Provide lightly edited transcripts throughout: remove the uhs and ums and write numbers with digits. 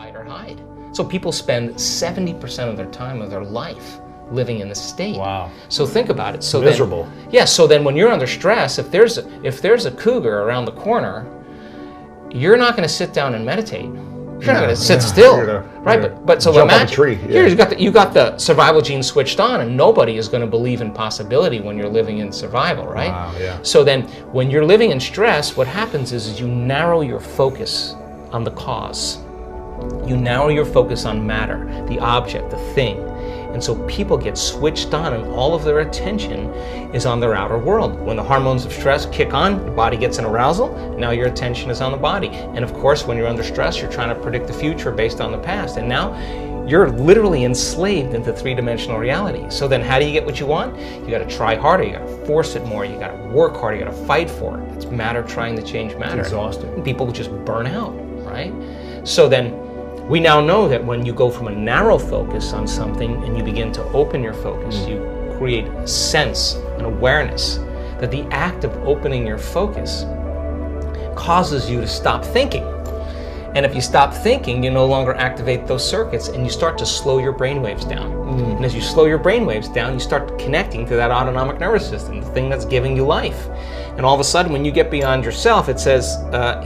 fight or hide. So people spend 70% of their time of their life living in this state. Wow. So think about it. So miserable. Then, yeah. So then, when you're under stress, if there's a cougar around the corner, you're not going to sit down and meditate. You're not going to sit still, right? But so jump imagine off a tree. here you got the survival gene switched on, and nobody is going to believe in possibility when you're living in survival, right? Wow, yeah. So then, when you're living in stress, what happens is you narrow your focus on the cause. You narrow your focus on matter, the object, the thing. And so people get switched on, and all of their attention is on their outer world. When the hormones of stress kick on, the body gets an arousal, now your attention is on the body. And of course, when you're under stress, you're trying to predict the future based on the past. And now you're literally enslaved into three-dimensional reality. So then how do you get what you want? You got to try harder, you got to force it more, you got to work harder, you got to fight for it. It's matter trying to change matter. It's exhausting. People just burn out, right? So then we now know that when you go from a narrow focus on something and you begin to open your focus, you create a sense, an awareness that the act of opening your focus causes you to stop thinking. And if you stop thinking, you no longer activate those circuits, and you start to slow your brain waves down. And as you slow your brain waves down, you start connecting to that autonomic nervous system, the thing that's giving you life. And all of a sudden, when you get beyond yourself, it says,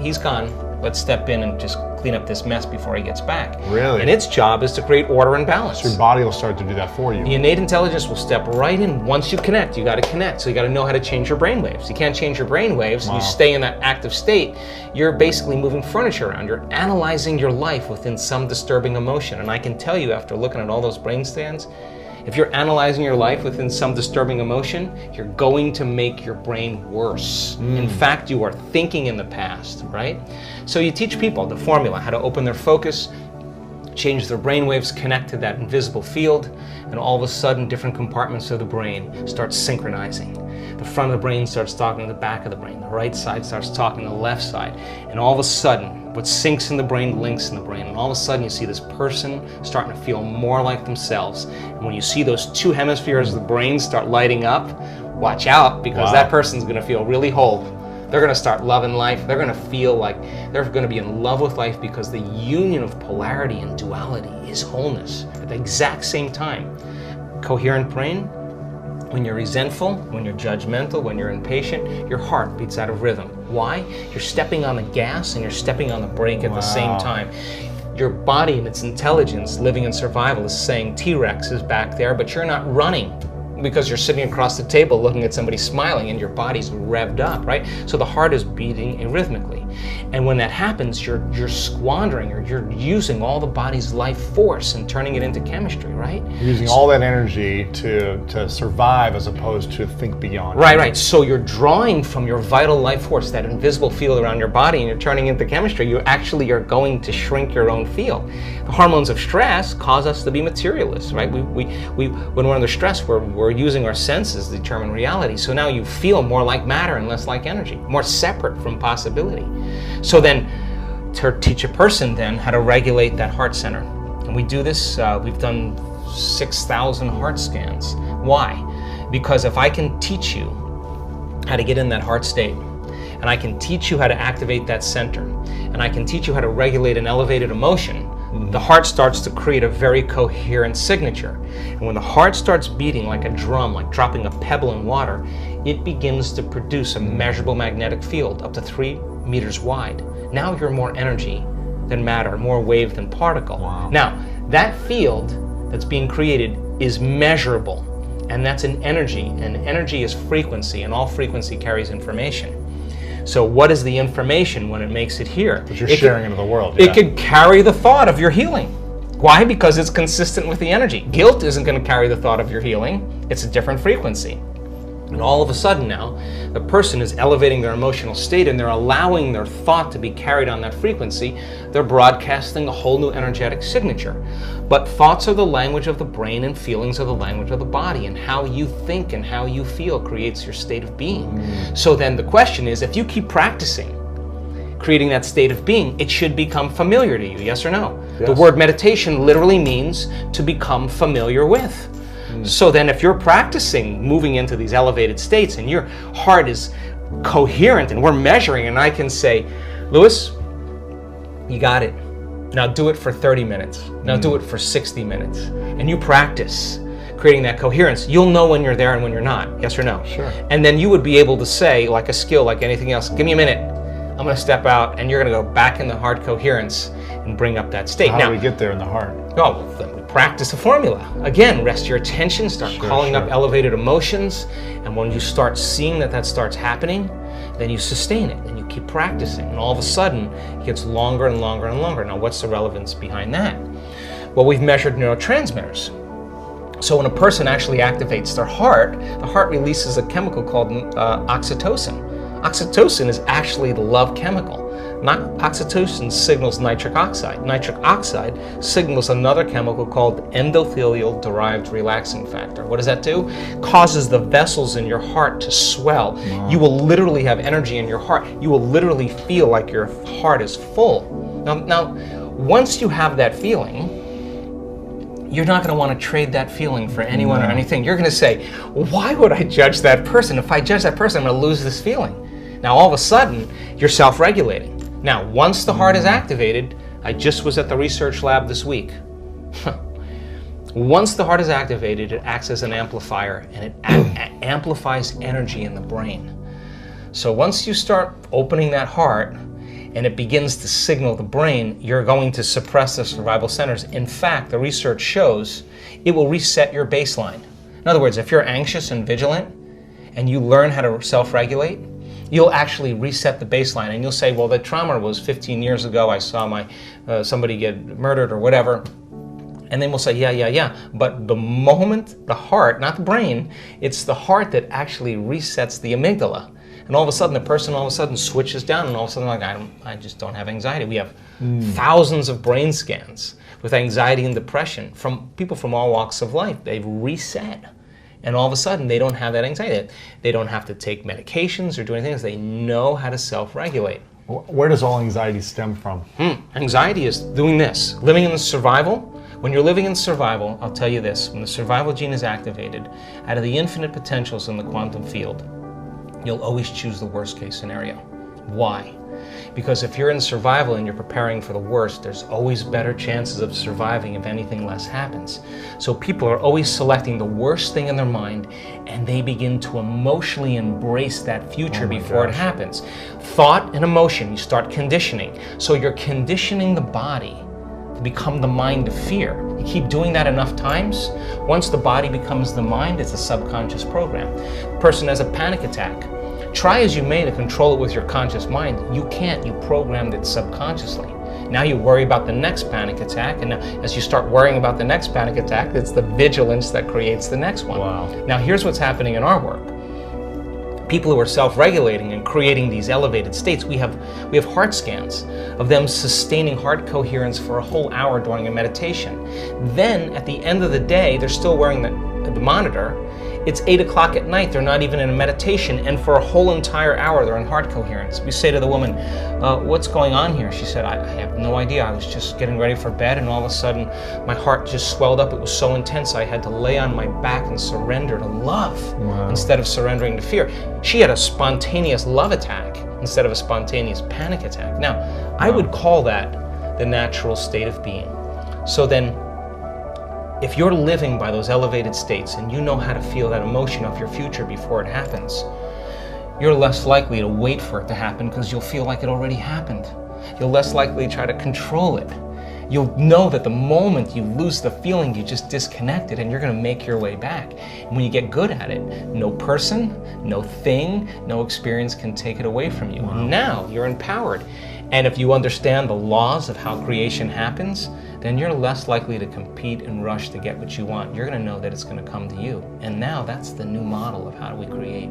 he's gone. Let's step in and just clean up this mess before he gets back. Really? And its job is to create order and balance. So your body will start to do that for you. The innate intelligence will step right in. Once you connect, you got to connect. So you got to know how to change your brain waves. You can't change your brain waves. Wow. You stay in that active state. You're basically moving furniture around. You're analyzing your life within some disturbing emotion. And I can tell you, after looking at all those brain scans, if you're analyzing your life within some disturbing emotion, you're going to make your brain worse. In fact, you are thinking in the past, right? So you teach people the formula, how to open their focus, change their brain waves, connect to that invisible field, and all of a sudden different compartments of the brain start synchronizing. The front of the brain starts talking to the back of the brain. The right side starts talking to the left side. And all of a sudden, what sinks in the brain links in the brain. And all of a sudden, you see this person starting to feel more like themselves. And when you see those two hemispheres of the brain start lighting up, watch out, because that person's going to feel really whole. They're going to start loving life. They're going to feel like they're going to be in love with life, because the union of polarity and duality is wholeness at the exact same time. Coherent brain. When you're resentful, when you're judgmental, when you're impatient, your heart beats out of rhythm. Why? You're stepping on the gas and you're stepping on the brake at the same time. Your body and its intelligence, living in survival, is saying T-Rex is back there, but you're not running because you're sitting across the table looking at somebody smiling and your body's revved up, right? So the heart is beating arrhythmically. And when that happens, you're squandering, or you're using all the body's life force and turning it into chemistry, right? You're using all that energy to survive as opposed to think beyond. Right. So you're drawing from your vital life force, that invisible field around your body, and you're turning it into chemistry. You actually are going to shrink your own field. The hormones of stress cause us to be materialists, right? When we're under stress, we're using our senses to determine reality. So now you feel more like matter and less like energy, more separate from possibility. So then, to teach a person then how to regulate that heart center. And we do this, we've done 6,000 heart scans. Why? Because if I can teach you how to get in that heart state, and I can teach you how to activate that center, and I can teach you how to regulate an elevated emotion, the heart starts to create a very coherent signature. And when the heart starts beating like a drum, like dropping a pebble in water, it begins to produce a measurable magnetic field up to 3 meters wide. Now you're more energy than matter, more wave than particle. Wow. Now, that field that's being created is measurable, and that's an energy, and energy is frequency, and all frequency carries information. So what is the information when it makes it here? But you're sharing into the world. It could carry the thought of your healing. Why? Because it's consistent with the energy. Guilt isn't going to carry the thought of your healing. It's a different frequency. And all of a sudden now, the person is elevating their emotional state, and they're allowing their thought to be carried on that frequency. They're broadcasting a whole new energetic signature. But thoughts are the language of the brain, and feelings are the language of the body, and how you think and how you feel creates your state of being. So then the question is, if you keep practicing creating that state of being, it should become familiar to you, yes or no? Yes. The word meditation literally means to become familiar with. So then if you're practicing moving into these elevated states and your heart is coherent and we're measuring, and I can say, Louis, you got it. Now do it for 30 minutes. Now do it for 60 minutes. And you practice creating that coherence. You'll know when you're there and when you're not. Yes or no? Sure. And then you would be able to say, like a skill, like anything else, give me a minute. I'm going to step out, and you're going to go back in the heart coherence and bring up that state. How do we get there in the heart? Oh, then we practice the formula. Again, rest your attention, start calling up elevated emotions, and when you start seeing that starts happening, then you sustain it, and you keep practicing, and all of a sudden, it gets longer and longer and longer. Now, what's the relevance behind that? Well, we've measured neurotransmitters. So when a person actually activates their heart, the heart releases a chemical called oxytocin. Oxytocin is actually the love chemical. Oxytocin signals nitric oxide. Nitric oxide signals another chemical called endothelial-derived relaxing factor. What does that do? Causes the vessels in your heart to swell. Wow. You will literally have energy in your heart. You will literally feel like your heart is full. Now, once you have that feeling, you're not going to want to trade that feeling for anyone or anything. You're going to say, why would I judge that person? If I judge that person, I'm going to lose this feeling. Now, all of a sudden, you're self-regulating. Now, once the heart is activated, I just was at the research lab this week. Once the heart is activated, it acts as an amplifier, and it amplifies energy in the brain. So once you start opening that heart, and it begins to signal the brain, you're going to suppress the survival centers. In fact, the research shows it will reset your baseline. In other words, if you're anxious and vigilant, and you learn how to self-regulate, you'll actually reset the baseline, and you'll say, well, the trauma was 15 years ago, I saw somebody get murdered or whatever, and then we'll say, yeah, but the moment the heart, not the brain, it's the heart that actually resets the amygdala. And all of a sudden, the person switches down, and all of a sudden, like, I just don't have anxiety. We have thousands of brain scans with anxiety and depression from people from all walks of life. They've reset. And all of a sudden, they don't have that anxiety. They don't have to take medications or do anything else. They know how to self-regulate. Where does all anxiety stem from? Anxiety is doing this. Living in the survival. When you're living in survival, I'll tell you this. When the survival gene is activated, out of the infinite potentials in the quantum field, you'll always choose the worst case scenario. Why? Because if you're in survival and you're preparing for the worst, there's always better chances of surviving if anything less happens. So people are always selecting the worst thing in their mind, and they begin to emotionally embrace that future before it happens. Thought and emotion, you start conditioning. So you're conditioning the body to become the mind of fear. You keep doing that enough times, once the body becomes the mind, it's a subconscious program. The person has a panic attack. Try as you may to control it with your conscious mind. You can't. You programmed it subconsciously. Now you worry about the next panic attack, and as you start worrying about the next panic attack, it's the vigilance that creates the next one. Wow. Now here's what's happening in our work. People who are self-regulating and creating these elevated states, we have heart scans of them sustaining heart coherence for a whole hour during a meditation. Then at the end of the day, they're still wearing the monitor. It's 8 o'clock at night, they're not even in a meditation, and for a whole entire hour they're in heart coherence. We say to the woman, what's going on here? She said, I have no idea. I was just getting ready for bed, and all of a sudden my heart just swelled up. It was so intense I had to lay on my back and surrender to love instead of surrendering to fear. She had a spontaneous love attack instead of a spontaneous panic attack. Now, I would call that the natural state of being. So then, if you're living by those elevated states and you know how to feel that emotion of your future before it happens, you're less likely to wait for it to happen because you'll feel like it already happened. You're less likely to try to control it. You'll know that the moment you lose the feeling, you just disconnect it, and you're going to make your way back. And when you get good at it, no person, no thing, no experience can take it away from you. Wow. Now you're empowered. And if you understand the laws of how creation happens, then you're less likely to compete and rush to get what you want. You're going to know that it's going to come to you. And now that's the new model of how do we create.